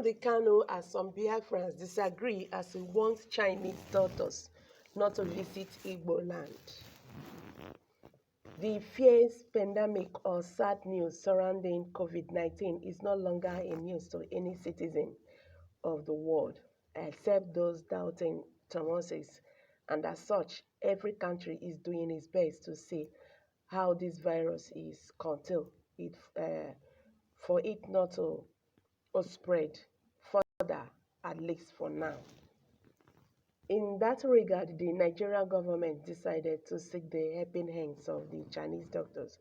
Nnamdi Kanu and some Biafrans disagree as he wants Chinese doctors not to visit Igbo land. The fierce pandemic or sad news surrounding COVID-19 is no longer a news to any citizen of the world, except those doubting Thomases. And as such, every country is doing its best to see how this virus is contained, for it not to spread further, at least for now. In that regard, the Nigerian government decided to seek the helping hands of the Chinese doctors,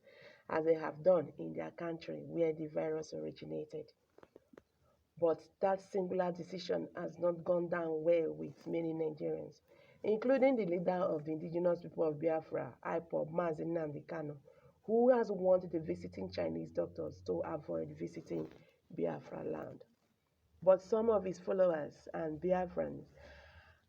as they have done in their country where the virus originated. But that singular decision has not gone down well with many Nigerians, including the leader of the indigenous people of Biafra, IPOB, Nnamdi Kanu, who has warned the visiting Chinese doctors to avoid visiting Biafra land. But some of his followers and Biafrans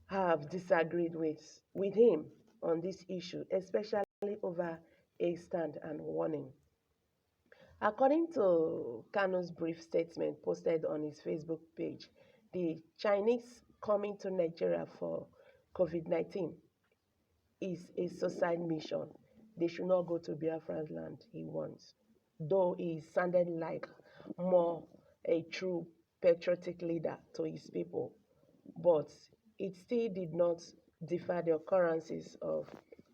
have disagreed with him on this issue, especially over a stand and warning. According to Kanu's brief statement posted on his Facebook page, the Chinese coming to Nigeria for COVID-19 is a suicide mission. They should not go to Biafra's land, he wants. Though he sounded like more a true patriotic leader to his people, but it still did not defer the occurrences of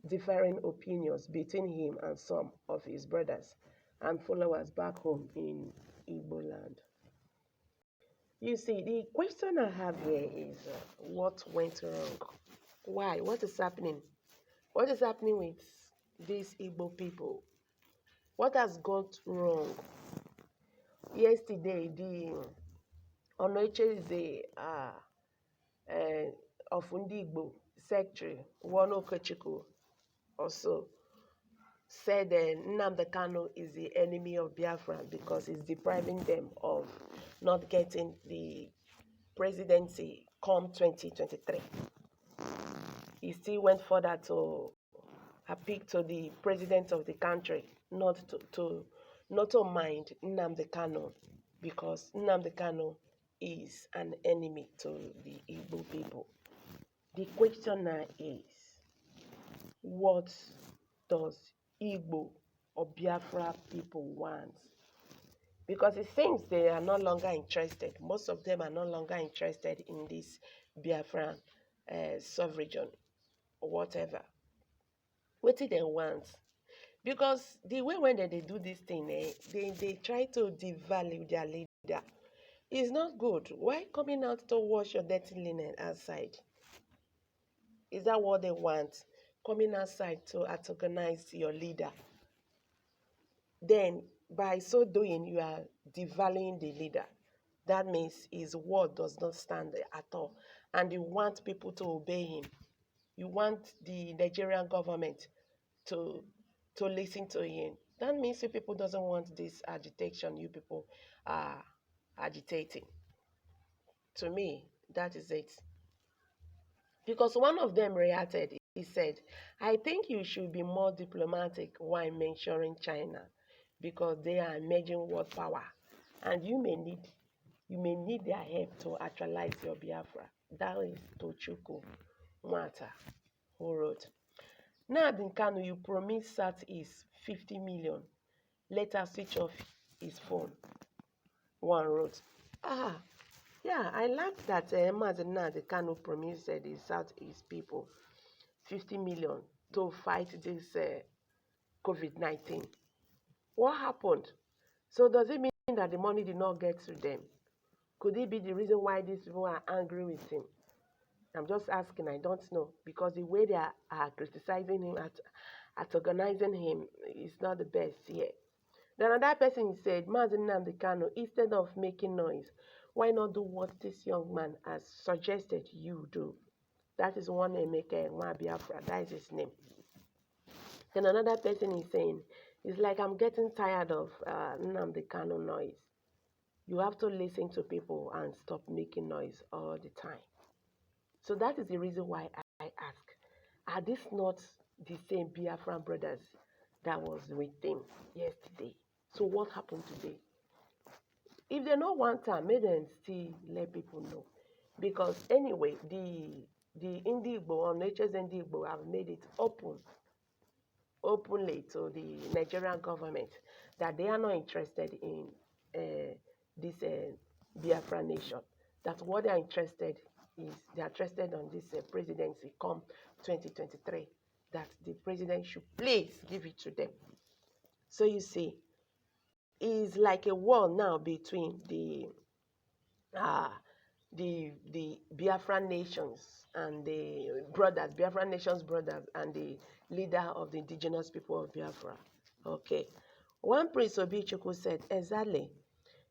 differing opinions between him and some of his brothers and followers back home in Igbo land. You see, the question I have here is what went wrong? Why? What is happening? What is happening with these Igbo people? What has gone wrong? Yesterday, the Onocheze of D1SÂGR secretary, Okechukwu, also said Nnamdi Kanu is the enemy of Biafra because he's depriving them of not getting the presidency come 2023. He still went further to appeal to the president of the country not to mind Nnamdi Kanu because Nnamdi Kanu is an enemy to the Igbo people. The question now is, what does Igbo or Biafra people want? Because it seems they are no longer interested. Most of them are no longer interested in this Biafran sub-region or whatever. What do they want? Because the way when they do this thing, they try to devalue their leader. It's not good. Why coming out to wash your dirty linen outside? Is that what they want? Coming outside to antagonize your leader. Then, by so doing, you are devaluing the leader. That means his word does not stand at all. And you want people to obey him. You want the Nigerian government to listen to him. That means you people doesn't want this agitation you people are agitating. To me, that is it. Because one of them reacted, he said, I think you should be more diplomatic while mentioning China because they are emerging world power and you may need their help to actualize your Biafra. That is Tochukwu Nwata who wrote. Nnamdi Kanu, you promised Southeast 50 million. Later switch off his phone. One wrote. Yeah, I like that Nnamdi Kanu promised the Southeast people 50 million to fight this COVID-19. What happened? So does it mean that the money did not get to them? Could it be the reason why these people are angry with him? I'm just asking, I don't know. Because the way they are criticizing him, at organizing him, is not the best yet. Then another person said, Nnamdi Kanu, instead of making noise, why not do what this young man has suggested you do? That is one Emeka Biafra. That is his name. Then another person is saying, it's like I'm getting tired of Nnamdi Kanu noise. You have to listen to people and stop making noise all the time. So that is the reason why I ask, are these not the same Biafran brothers that was with them yesterday? So what happened today? If they don't want time, make them still let people know. Because anyway, the Indigbo or Nature's Indigbo have made it openly to the Nigerian government that they are not interested in this Biafra nation. That what they are interested is they are interested on this presidency come 2023. That the president should please give it to them. So you see, it's like a war now between the Biafra nations and the brothers, Biafra nations brothers, and the leader of the indigenous people of Biafra. Okay. One priest Obichukwu said, exactly,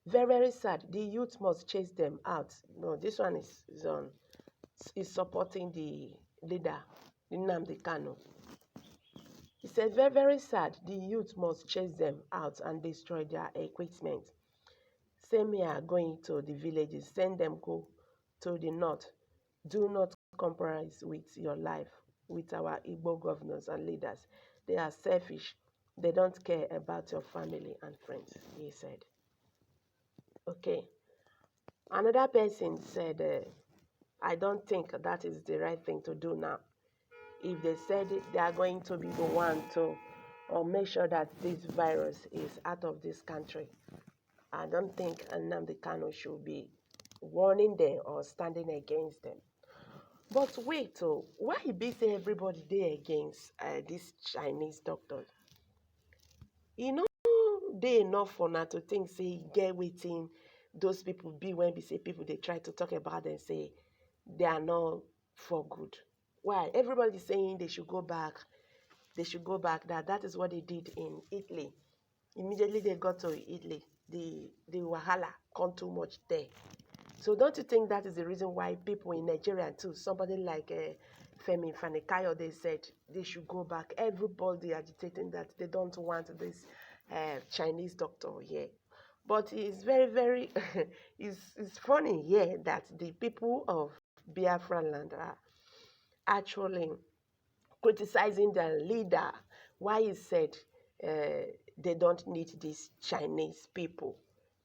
very, very sad. The youth must chase them out. No, this one is supporting the leader, Nnamdi Kanu. He said, very, very sad. The youth must chase them out and destroy their equipment. Same here, going to the villages, send them go to the north. Do not compromise with your life, with our Igbo governors and leaders. They are selfish. They don't care about your family and friends, he said. Okay. Another person said, I don't think that is the right thing to do now. If they said they are going to be the one to make sure that this virus is out of this country, I don't think Nnamdi Kanu should be warning them or standing against them. But wait, why be say everybody there against these Chinese doctors? You know, they enough for now to think, say, get waiting those people be when we say people, they try to talk about them, say, they are not for good. Why? Everybody is saying they should go back. They should go back. That is what they did in Italy. Immediately they got to Italy, the wahala come too much there. So don't you think that is the reason why people in Nigeria too, somebody like Femi Fanikayo, they said they should go back. Everybody agitating that they don't want this Chinese doctor here. But it's very, very, it's funny here that the people of Biafra land are actually criticizing the leader, why he said they don't need these Chinese people,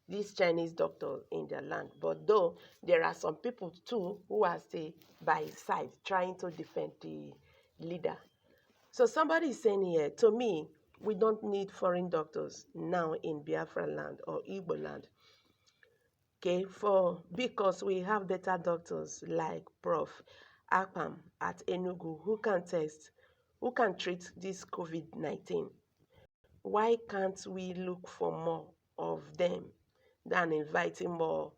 these Chinese doctors in their land. But though there are some people too who are still by his side trying to defend the leader. So somebody is saying here, to me, we don't need foreign doctors now in Biafra land or Igbo land. Okay, because we have better doctors like Prof. Akpam at Enugu who can treat this COVID-19. Why can't we look for more of them than inviting more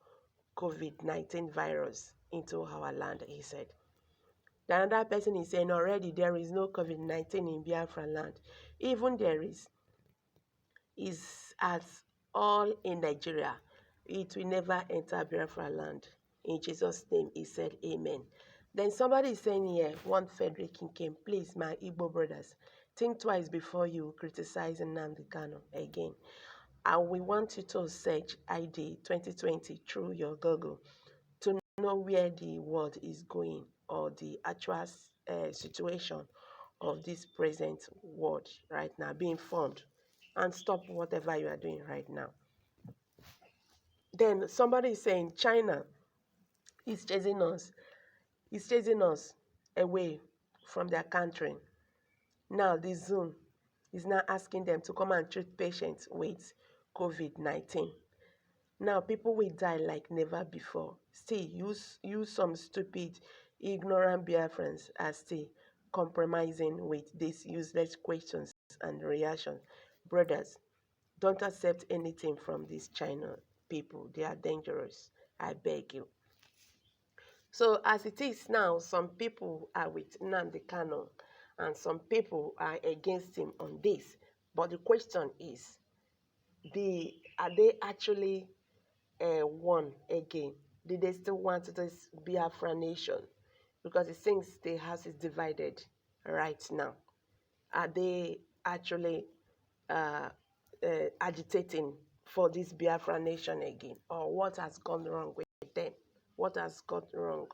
COVID-19 virus into our land, he said. The another person is saying already there is no COVID-19 in Biafra land. Even there is as all in Nigeria. It will never enter Biafra land. In Jesus' name, he said, amen. Then somebody is saying here, one Frederick Kinkem, please, my Igbo brothers, think twice before you criticize Nnamdi Kanu again. And we want you to search ID 2020 through your Google to know where the world is going or the actual situation of this present world right now, be informed and stop whatever you are doing right now. Then somebody is saying China is chasing us away from their country. Now the Zoom is now asking them to come and treat patients with COVID-19. Now people will die like never before. Still, use some stupid, ignorant Biafrans are still compromising with these useless questions and reactions. Brothers, don't accept anything from these China people. They are dangerous. I beg you. So as it is now, some people are with Nnamdi Kanu and some people are against him on this. But the question is, are they actually won again? Did they still want this Biafra nation? Because it seems the house is divided right now. Are they actually agitating for this Biafra nation again? Or what has gone wrong with them? What has gone wrong?